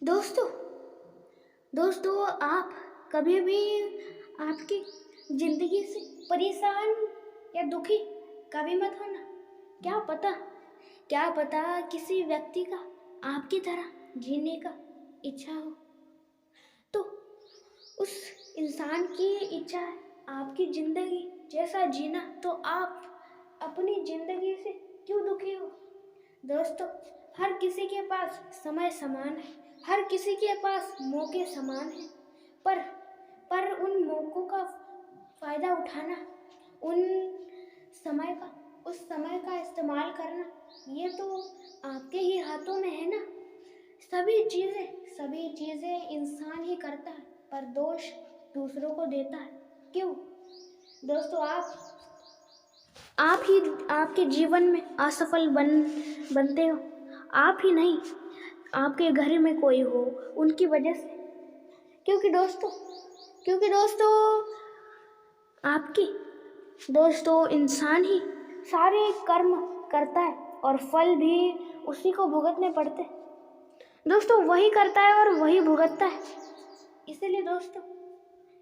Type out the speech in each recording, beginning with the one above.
दोस्तों दोस्तों आप कभी भी आपकी जिंदगी से परेशान या दुखी कभी मत होना। क्या पता किसी व्यक्ति का आपकी तरह जीने का इच्छा हो, तो उस इंसान की इच्छा है आपकी जिंदगी जैसा जीना, तो आप अपनी जिंदगी से क्यों दुखी हो। दोस्तों, हर किसी के पास समय समान है, हर किसी के पास मौके समान हैं, पर उन मौकों का फायदा उठाना, उन समय का उस समय का इस्तेमाल करना, ये तो आपके ही हाथों में है ना। सभी चीजें इंसान ही करता है, पर दोष दूसरों को देता है। क्यों? दोस्तों, आप ही आपके जीवन में असफल बनते हो। आप ही नहीं, आपके घर में कोई हो उनकी वजह से। क्योंकि दोस्तों आपकी दोस्तों इंसान ही सारे कर्म करता है और फल भी उसी को भुगतने पड़ते हैं। दोस्तों, वही करता है और वही भुगतता है।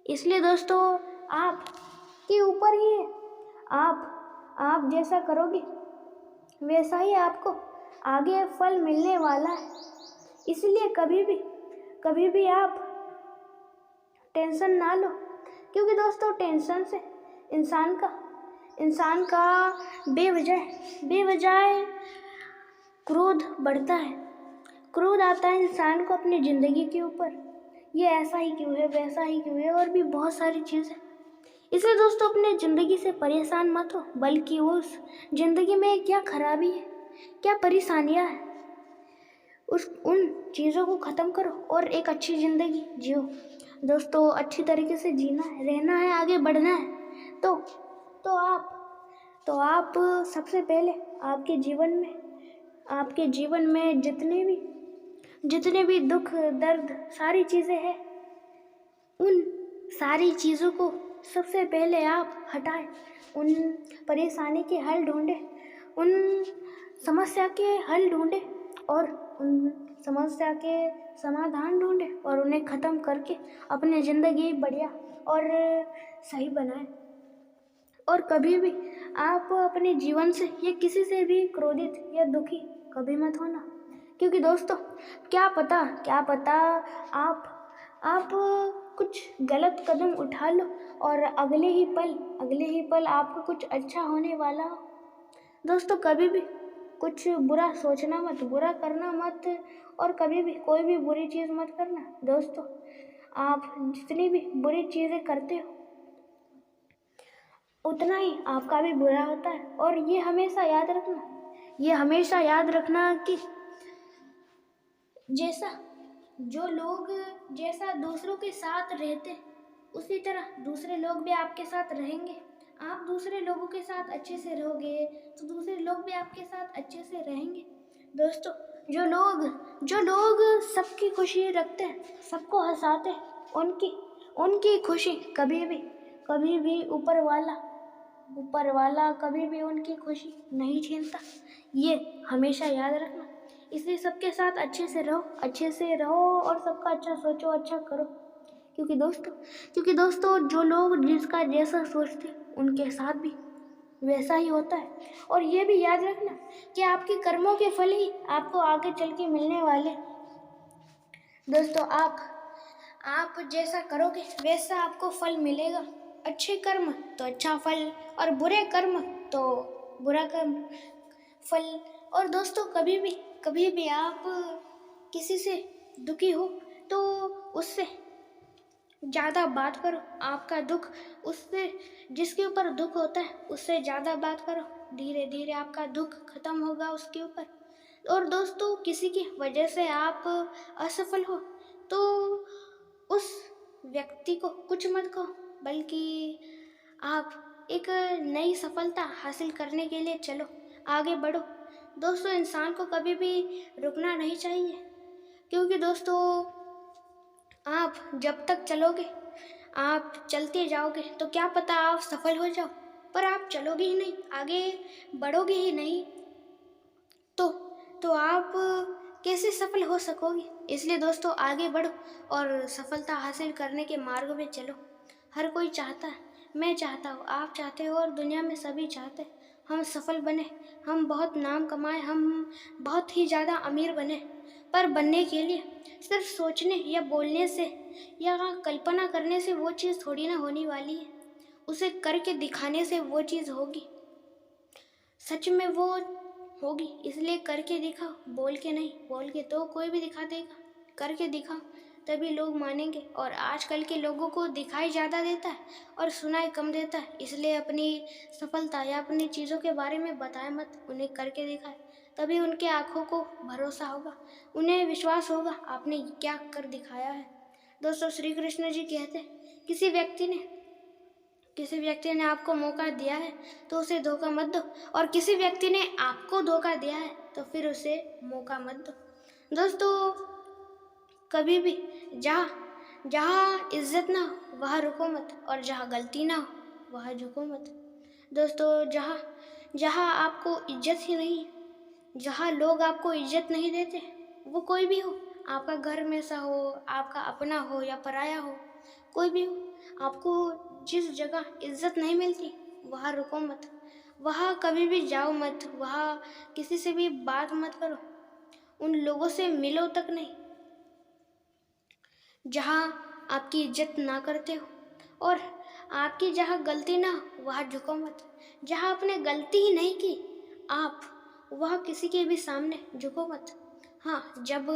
इसलिए दोस्तों आप के ऊपर ही है। आप जैसा करोगे वैसा ही आपको आगे फल मिलने वाला है। इसलिए कभी भी आप टेंशन ना लो, क्योंकि दोस्तों टेंशन से इंसान का बेवजह क्रोध बढ़ता है। क्रोध आता है इंसान को अपनी जिंदगी के ऊपर, ये ऐसा ही क्यों है, वैसा ही क्यों है, और भी बहुत सारी चीज़ें। इसलिए दोस्तों अपने ज़िंदगी से परेशान मत हो, बल्कि उस ज़िंदगी में क्या खराबी है, क्या परेशानियां हैं, उन चीज़ों को ख़त्म करो और एक अच्छी ज़िंदगी जियो। दोस्तों, अच्छी तरीके से जीना है, रहना है, आगे बढ़ना है, तो आप सबसे पहले आपके जीवन में जितने भी दुख दर्द सारी चीज़ें हैं, उन सारी चीज़ों को सबसे पहले आप हटाएं। उन परेशानी के हल ढूंढें, उन समस्या के हल ढूंढें और उन समस्या के समाधान ढूंढें और उन्हें ख़त्म करके अपनी ज़िंदगी बढ़िया और सही बनाएं। और कभी भी आप अपने जीवन से या किसी से भी क्रोधित या दुखी कभी मत होना, क्योंकि दोस्तों क्या पता आप कुछ गलत कदम उठा लो और अगले ही पल आपको कुछ अच्छा होने वाला हो। दोस्तों, कभी भी कुछ बुरा सोचना मत, बुरा करना मत, और कभी भी कोई भी बुरी चीज़ मत करना। दोस्तों, आप जितनी भी बुरी चीज़ें करते हो उतना ही आपका भी बुरा होता है। और ये हमेशा याद रखना कि जैसा दूसरों के साथ रहते उसी तरह दूसरे लोग भी आपके साथ रहेंगे। आप दूसरे लोगों के साथ अच्छे से रहोगे तो दूसरे लोग भी आपके साथ अच्छे से रहेंगे। दोस्तों, जो लोग सबकी खुशी रखते हैं, सबको हंसाते हैं, उनकी खुशी कभी भी ऊपर वाला कभी भी उनकी खुशी नहीं छीनता। ये हमेशा याद रखना। इसलिए सबके साथ अच्छे से रहो और सबका अच्छा सोचो, अच्छा करो, क्योंकि दोस्तों जो लोग जिसका जैसा सोचते उनके साथ भी वैसा ही होता है। और ये भी याद रखना कि आपके कर्मों के फल ही आपको आगे चल के मिलने वाले। दोस्तों, आप जैसा करोगे वैसा आपको फल मिलेगा। अच्छे कर्म तो अच्छा फल, और बुरे कर्म तो बुरा कर्म फल। और दोस्तों, कभी भी आप किसी से दुखी हो तो उससे ज़्यादा बात करो। आपका दुख उससे, जिसके ऊपर दुख होता है उससे ज़्यादा बात करो, धीरे धीरे आपका दुख खत्म होगा उसके ऊपर। और दोस्तों, किसी की वजह से आप असफल हो तो उस व्यक्ति को कुछ मत कहो, बल्कि आप एक नई सफलता हासिल करने के लिए चलो, आगे बढ़ो। दोस्तों, इंसान को कभी भी रुकना नहीं चाहिए, क्योंकि दोस्तों आप जब तक चलोगे, आप चलते जाओगे तो क्या पता आप सफल हो जाओ, पर आप चलोगे ही नहीं, आगे बढ़ोगे ही नहीं, तो आप कैसे सफल हो सकोगे। इसलिए दोस्तों आगे बढ़ो और सफलता हासिल करने के मार्ग में चलो। हर कोई चाहता है, मैं चाहता हूँ, आप चाहते हो और दुनिया में सभी चाहते हैं हम सफल बने, हम बहुत नाम कमाएं, हम बहुत ही ज़्यादा अमीर बने। पर बनने के लिए सिर्फ सोचने या बोलने से या कल्पना करने से वो चीज़ थोड़ी ना होने वाली है, उसे करके दिखाने से वो चीज़ होगी, सच में वो होगी। इसलिए करके दिखाओ, बोल के नहीं। बोल के तो कोई भी दिखा देगा, करके दिखाओ तभी लोग मानेंगे। और आजकल के लोगों को दिखाई ज़्यादा देता है और सुनाई कम देता है। इसलिए अपनी सफलता या अपनी चीज़ों के बारे में बताए मत, उन्हें करके दिखाए, तभी उनके आँखों को भरोसा होगा, उन्हें विश्वास होगा आपने क्या कर दिखाया है। दोस्तों श्री कृष्ण जी कहते हैं किसी व्यक्ति ने आपको मौका दिया है तो उसे धोखा मत दो, और किसी व्यक्ति ने आपको धोखा दिया है तो फिर उसे मौका मत दो। दोस्तों कभी भी जहाँ जहाँ इज्जत ना हो वहाँ रुको मत, और जहाँ गलती ना हो वहाँ झुको मत। दोस्तों जहाँ जहाँ आपको इज्जत ही नहीं, जहाँ लोग आपको इज्जत नहीं देते, वो कोई भी हो, आपका घर में सा हो, आपका अपना हो या पराया हो, कोई भी हो, आपको जिस जगह इज्जत नहीं मिलती वहाँ रुको मत, वहाँ कभी भी जाओ मत, वहाँ किसी से भी बात मत करो, उन लोगों से मिलो तक नहीं जहाँ आपकी इज्जत ना करते हो। और आपकी जहाँ गलती ना हो वहाँ झुको मत, जहाँ आपने गलती ही नहीं की आप वहाँ किसी के भी सामने झुको मत। हाँ, जब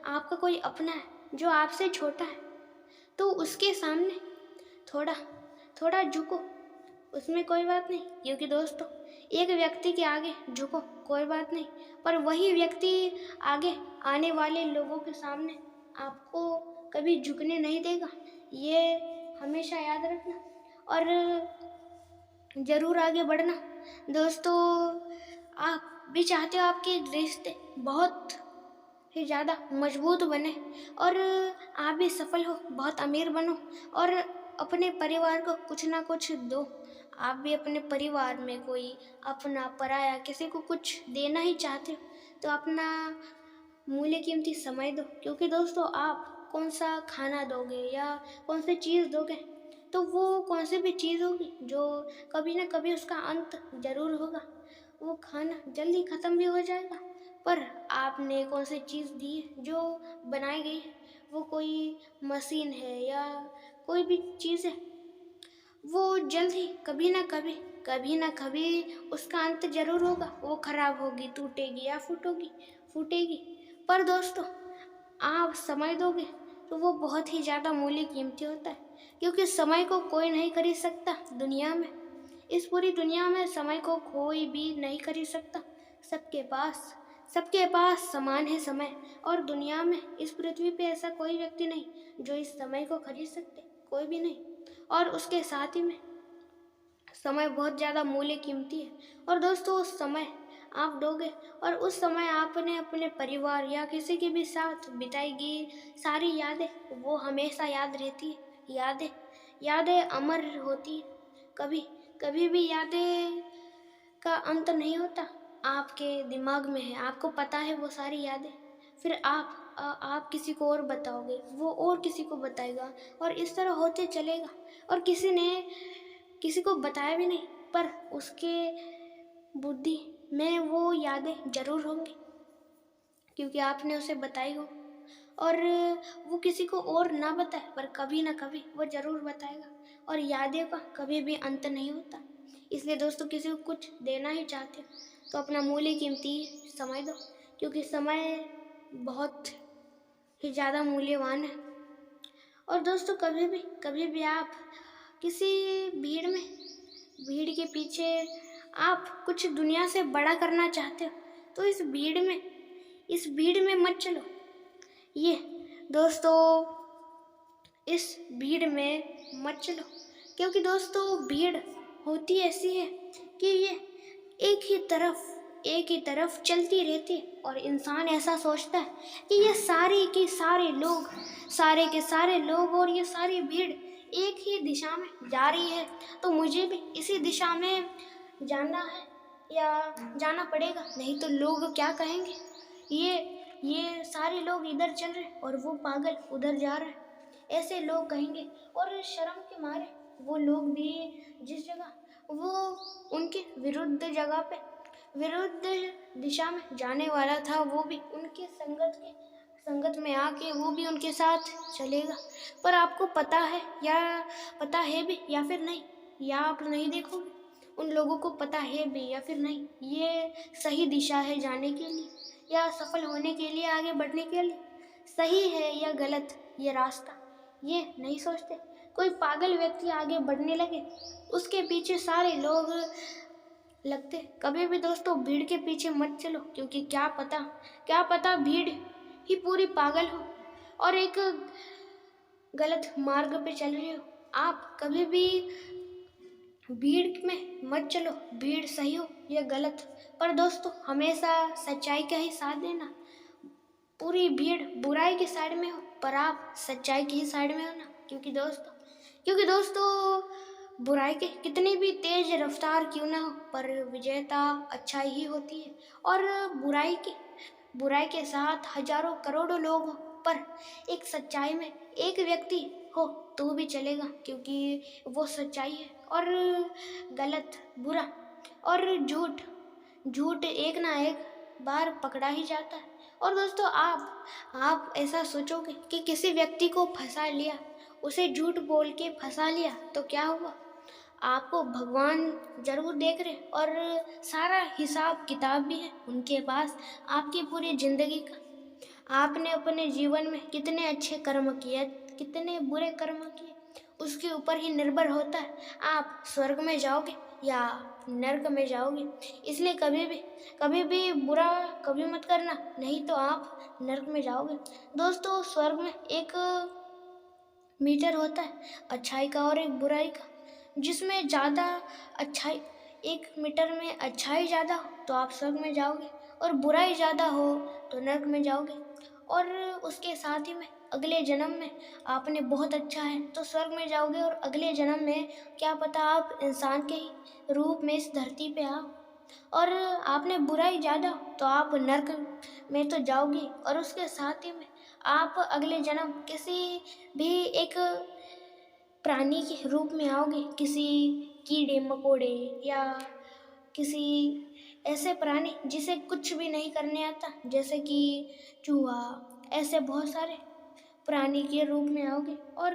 आपका कोई अपना है जो आपसे छोटा है तो उसके सामने थोड़ा थोड़ा झुको, उसमें कोई बात नहीं। क्योंकि दोस्तों एक व्यक्ति के आगे झुको कोई बात नहीं, पर वही व्यक्ति आगे आने वाले लोगों के सामने आपको कभी झुकने नहीं देगा, ये हमेशा याद रखना और ज़रूर आगे बढ़ना। दोस्तों आप भी चाहते हो आपके रिश्ते बहुत ही ज़्यादा मजबूत बने और आप भी सफल हो, बहुत अमीर बनो और अपने परिवार को कुछ ना कुछ दो। आप भी अपने परिवार में कोई अपना पराया किसी को कुछ देना ही चाहते हो तो अपना मूल्य कीमती समय दो। क्योंकि दोस्तों आप कौन सा खाना दोगे या कौन सी चीज़ दोगे तो वो कौन सी भी चीज़ होगी जो कभी ना कभी उसका अंत ज़रूर होगा। वो खाना जल्दी ख़त्म भी हो जाएगा, पर आपने कौन सी चीज़ दी है जो बनाई गई है, वो कोई मशीन है या कोई भी चीज़ है, वो जल्द ही कभी ना कभी उसका अंत ज़रूर होगा। वो खराब होगी, टूटेगी या फूटेगी। पर दोस्तों आप समय दोगे तो वो बहुत ही ज़्यादा मूल्य कीमती होता है, क्योंकि समय को कोई नहीं खरीद सकता दुनिया में। इस पूरी दुनिया में समय को कोई भी नहीं खरीद सकता। सबके पास समान है समय, और दुनिया में इस पृथ्वी पे ऐसा कोई व्यक्ति नहीं जो इस समय को खरीद सकते, कोई भी नहीं। और उसके साथ ही में समय बहुत ज़्यादा मूल्य कीमती है। और दोस्तों उस समय आप दोगे और उस समय आपने अपने परिवार या किसी के भी साथ बिताएगी सारी यादें, वो हमेशा याद रहती है। यादें अमर होती है, कभी भी यादें का अंत नहीं होता। आपके दिमाग में है, आपको पता है वो सारी यादें, फिर आप किसी को और बताओगे, वो और किसी को बताएगा और इस तरह होते चलेगा। और किसी को बताया भी नहीं, पर उसके बुद्धि में वो यादें जरूर होंगी क्योंकि आपने उसे बताई हो। और वो किसी को और ना बताए पर कभी ना कभी वो जरूर बताएगा, और यादें का कभी भी अंत नहीं होता। इसलिए दोस्तों किसी को कुछ देना ही चाहते हो तो अपना मूल्य कीमती समय दो, क्योंकि समय बहुत ही ज़्यादा मूल्यवान है। और दोस्तों कभी भी आप किसी भीड़ के पीछे आप कुछ दुनिया से बड़ा करना चाहते हो तो इस भीड़ में मत चलो। ये दोस्तों इस भीड़ में मत चलो, क्योंकि दोस्तों भीड़ होती ऐसी है कि ये एक ही तरफ चलती रहती है, और इंसान ऐसा सोचता है कि ये सारे के सारे लोग और ये सारी भीड़ एक ही दिशा में जा रही है तो मुझे भी इसी दिशा में जाना है या जाना पड़ेगा, नहीं तो लोग क्या कहेंगे। ये ये सारे लोग इधर चल रहे और वो पागल उधर जा रहा है, ऐसे लोग कहेंगे। और शर्म के मारे वो लोग भी जिस जगह वो उनके विरुद्ध जगह पे विरुद्ध दिशा में जाने वाला था, वो भी उनके संगत में आके वो भी उनके साथ चलेगा। पर आपको पता है भी या फिर नहीं, या आप नहीं देखोगे, उन लोगों को पता है भी या फिर नहीं ये सही दिशा है जाने के लिए या सफल होने के लिए, आगे बढ़ने के लिए, सही है या गलत ये रास्ता, ये नहीं सोचते। कोई पागल व्यक्ति आगे बढ़ने लगे, उसके पीछे सारे लोग लगते। कभी भी दोस्तों भीड़ के पीछे मत चलो, क्योंकि क्या पता भीड़ ही पूरी पागल हो और एक गलत मार्ग पे चल रही हो। आप कभी भी भीड़ में मत चलो, भीड़ सही हो या गलत, पर दोस्तों हमेशा सच्चाई का ही साथ देना। पूरी भीड़ बुराई की साइड में हो पर आप सच्चाई की ही साइड में हो ना, क्योंकि दोस्तों बुराई के कितनी भी तेज रफ्तार क्यों ना हो, पर विजेता अच्छाई ही होती है। और बुराई के साथ हजारों करोड़ों लोग हो, पर एक सच्चाई में एक व्यक्ति हो तो भी चलेगा, क्योंकि वो सच्चाई है। और गलत, बुरा और झूठ एक ना एक बार पकड़ा ही जाता है। और दोस्तों आप ऐसा सोचोगे कि किसी व्यक्ति को फंसा लिया, उसे झूठ बोल के फंसा लिया, तो क्या हुआ? आपको भगवान जरूर देख रहे और सारा हिसाब किताब भी है उनके पास आपकी पूरी जिंदगी का। आपने अपने जीवन में कितने अच्छे कर्म किए, कितने बुरे कर्म किए, उसके ऊपर ही निर्भर होता है आप स्वर्ग में जाओगे या नरक में जाओगे। इसलिए कभी भी बुरा कभी मत करना, नहीं तो आप नरक में जाओगे। दोस्तों स्वर्ग में एक मीटर होता है अच्छाई का और एक बुराई का, जिसमें ज़्यादा अच्छाई, 1 मीटर में अच्छाई ज़्यादा हो तो आप स्वर्ग में जाओगे और बुराई ज़्यादा हो तो नरक में जाओगे। और उसके साथ ही में अगले जन्म में आपने बहुत अच्छा है तो स्वर्ग में जाओगे, और अगले जन्म में क्या पता आप इंसान के ही रूप में इस धरती पे आओ। और आपने बुराई ज़्यादा तो आप नरक में तो जाओगे, और उसके साथ ही में आप अगले जन्म किसी भी एक प्राणी के रूप में आओगे, किसी कीड़े मकोड़े या किसी ऐसे प्राणी जिसे कुछ भी नहीं करने आता, जैसे कि चूहा, ऐसे बहुत सारे प्राणी के रूप में आओगे। और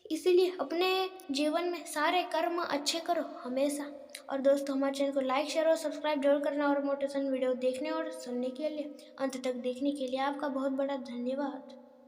इसीलिए अपने जीवन में सारे कर्म अच्छे करो हमेशा। और दोस्तों हमारे चैनल को लाइक शेयर और सब्सक्राइब जरूर करना, और मोटिवेशन वीडियो देखने और सुनने के लिए, अंत तक देखने के लिए आपका बहुत बड़ा धन्यवाद।